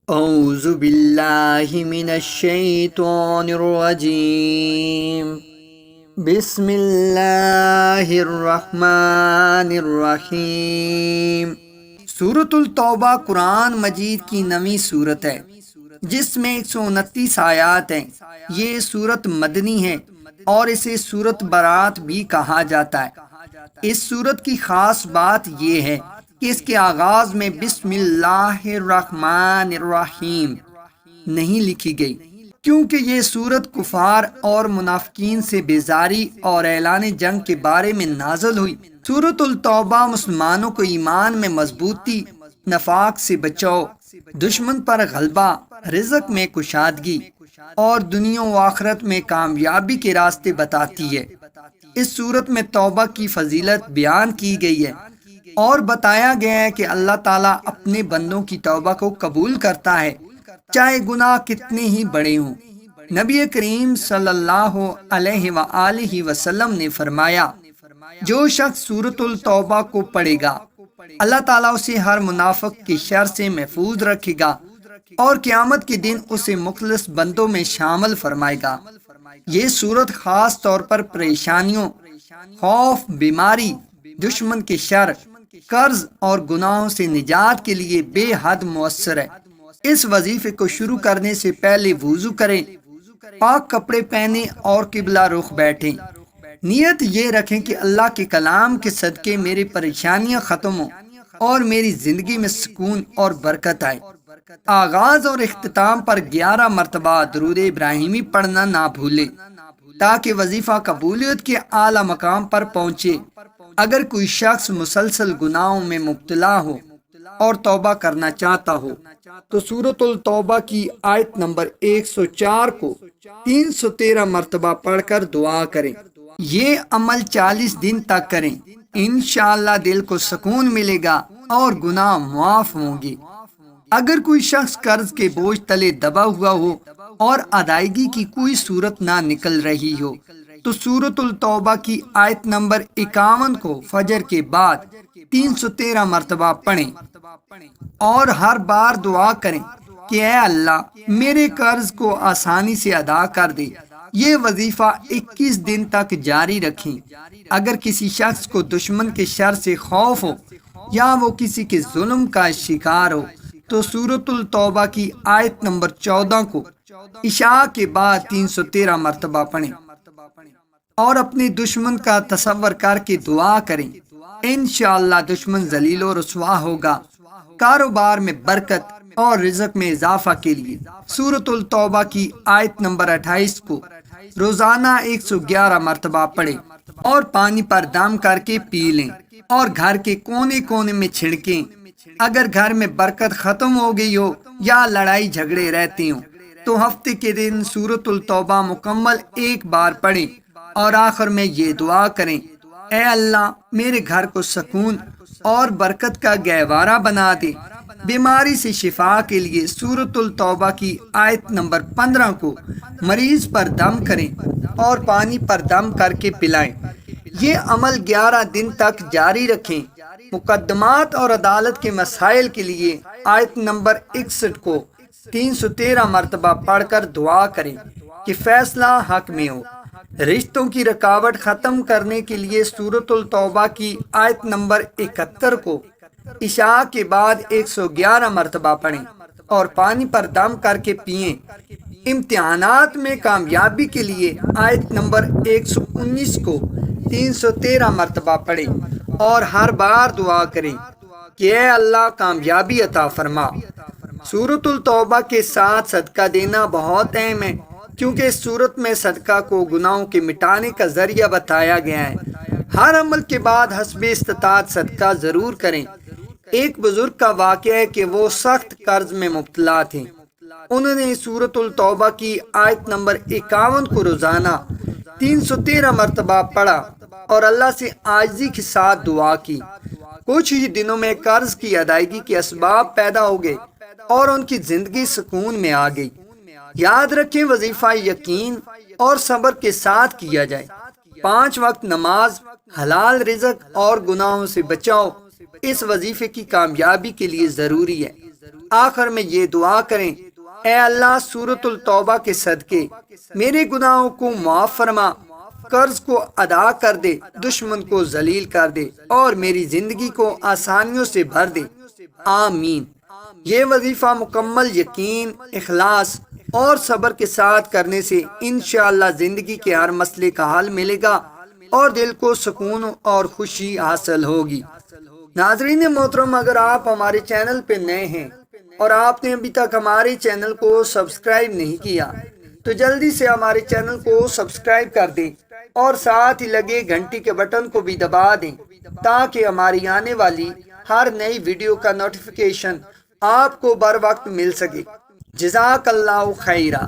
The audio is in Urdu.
اعوذ باللہ من الشیطان الرجیم بسم اللہ الرحمن الرحیم۔ سورۃ التوبہ قرآن مجید کی نویں سورت ہے جس میں 129 آیات ہیں۔ یہ سورت مدنی ہے اور اسے سورت برات بھی کہا جاتا ہے۔ اس سورت کی خاص بات یہ ہے کہ اس کے آغاز میں بسم اللہ الرحمن الرحیم نہیں لکھی گئی، کیونکہ یہ سورت کفار اور منافقین سے بیزاری اور اعلان جنگ کے بارے میں نازل ہوئی۔ سورۃ التوبہ مسلمانوں کو ایمان میں مضبوطی، نفاق سے بچاؤ، دشمن پر غلبہ، رزق میں کشادگی اور دنیا و آخرت میں کامیابی کے راستے بتاتی ہے۔ اس سورت میں توبہ کی فضیلت بیان کی گئی ہے اور بتایا گیا ہے کہ اللہ تعالیٰ اپنے بندوں کی توبہ کو قبول کرتا ہے، چاہے گناہ کتنے ہی بڑے ہوں۔ نبی کریم صلی اللہ علیہ وآلہ وسلم نے فرمایا، جو شخص سورۃ التوبہ کو پڑھے گا اللہ تعالیٰ اسے ہر منافق کی شر سے محفوظ رکھے گا اور قیامت کے دن اسے مخلص بندوں میں شامل فرمائے گا۔ یہ سورت خاص طور پر پریشانیوں، خوف، بیماری، دشمن کے شر، قرض اور گناہوں سے نجات کے لیے بے حد مؤثر ہے۔ اس وظیفے کو شروع کرنے سے پہلے وضو کریں، پاک کپڑے پہنیں اور قبلہ رخ بیٹھیں۔ نیت یہ رکھیں کہ اللہ کے کلام کے صدقے میری پریشانیاں ختم ہوں اور میری زندگی میں سکون اور برکت آئے۔ آغاز اور اختتام پر 11 مرتبہ درود ابراہیمی پڑھنا نہ بھولے تاکہ وظیفہ قبولیت کے اعلیٰ مقام پر پہنچے۔ اگر کوئی شخص مسلسل گناہوں میں مبتلا ہو اور توبہ کرنا چاہتا ہو تو سورۃ التوبہ کی آیت نمبر 104 کو 313 مرتبہ پڑھ کر دعا کریں۔ یہ عمل 40 دن تک کریں، انشاءاللہ دل کو سکون ملے گا اور گناہ معاف ہوں گے۔ اگر کوئی شخص قرض کے بوجھ تلے دبا ہوا ہو اور ادائیگی کی کوئی صورت نہ نکل رہی ہو تو سورۃ التوبہ کی آیت نمبر 51 کو فجر کے بعد 313 مرتبہ پڑھیں اور ہر بار دعا کریں کہ اے اللہ میرے قرض کو آسانی سے ادا کر دے۔ یہ وظیفہ 21 دن تک جاری رکھیں۔ اگر کسی شخص کو دشمن کے شر سے خوف ہو یا وہ کسی کے ظلم کا شکار ہو تو سورۃ التوبہ کی آیت نمبر 14 کو عشاء کے بعد 313 مرتبہ پڑھیں اور اپنے دشمن کا تصور کر کے دعا کریں، انشاءاللہ دشمن ذلیل و رسوا ہوگا۔ کاروبار میں برکت اور رزق میں اضافہ کے لیے سورۃ التوبہ کی آیت نمبر 28 کو روزانہ 111 مرتبہ پڑھیں اور پانی پر دم کر کے پی لیں اور گھر کے کونے کونے میں چھڑکیں۔ اگر گھر میں برکت ختم ہو گئی ہو یا لڑائی جھگڑے رہتے ہوں تو ہفتے کے دن سورۃ التوبہ مکمل ایک بار پڑھیں اور آخر میں یہ دعا کریں، اے اللہ میرے گھر کو سکون اور برکت کا گہوارہ بنا دے۔ بیماری سے شفا کے لیے سورۃ التوبہ کی آیت نمبر 15 کو مریض پر دم کریں اور پانی پر دم کر کے پلائیں۔ یہ عمل 11 دن تک جاری رکھیں۔ مقدمات اور عدالت کے مسائل کے لیے آیت نمبر 61 کو 313 مرتبہ پڑھ کر دعا کریں کہ فیصلہ حق میں ہو۔ رشتوں کی رکاوٹ ختم کرنے کے لیے سورۃ التوبہ کی آیت نمبر 71 کو عشاء کے بعد 111 مرتبہ پڑھیں اور پانی پر دم کر کے پئیں۔ امتحانات میں کامیابی کے لیے آیت نمبر 119 کو 313 مرتبہ پڑھیں اور ہر بار دعا کریں کہ اے اللہ کامیابی عطا فرما۔ سورۃ التوبہ کے ساتھ صدقہ دینا بہت اہم ہے کیونکہ اس صورت میں صدقہ کو گناہوں کے مٹانے کا ذریعہ بتایا گیا ہے۔ ہر عمل کے بعد حسب استطاعت صدقہ ضرور کریں۔ ایک بزرگ کا واقعہ ہے کہ وہ سخت قرض میں مبتلا تھے۔ انہوں نے سورۃ التوبہ کی آیت نمبر 51 کو روزانہ 313 مرتبہ پڑھا اور اللہ سے عاجزی کے ساتھ دعا کی۔ کچھ ہی دنوں میں قرض کی ادائیگی کے اسباب پیدا ہو گئے اور ان کی زندگی سکون میں آ گئی۔ یاد رکھیں وظیفہ یقین اور صبر کے ساتھ کیا جائے۔ 5 وقت نماز، حلال رزق اور گناہوں سے بچاؤ اس وظیفے کی کامیابی کے لیے ضروری ہے۔ آخر میں یہ دعا کریں، اے اللہ سورۃ التوبہ کے صدقے میرے گناہوں کو معاف فرما، قرض کو ادا کر دے، دشمن کو ذلیل کر دے اور میری زندگی کو آسانیوں سے بھر دے، آمین۔ یہ وظیفہ مکمل یقین، اخلاص اور صبر کے ساتھ کرنے سے انشاءاللہ زندگی کے ہر مسئلے کا حل ملے گا اور دل کو سکون اور خوشی حاصل ہوگی۔ ناظرین محترم، اگر آپ ہمارے چینل پہ نئے ہیں اور آپ نے ابھی تک ہمارے چینل کو سبسکرائب نہیں کیا تو جلدی سے ہمارے چینل کو سبسکرائب کر دیں اور ساتھ ہی لگے گھنٹی کے بٹن کو بھی دبا دیں تاکہ ہماری آنے والی ہر نئی ویڈیو کا نوٹیفیکیشن آپ کو بر وقت مل سکے۔ جزاک اللہ خیرہ۔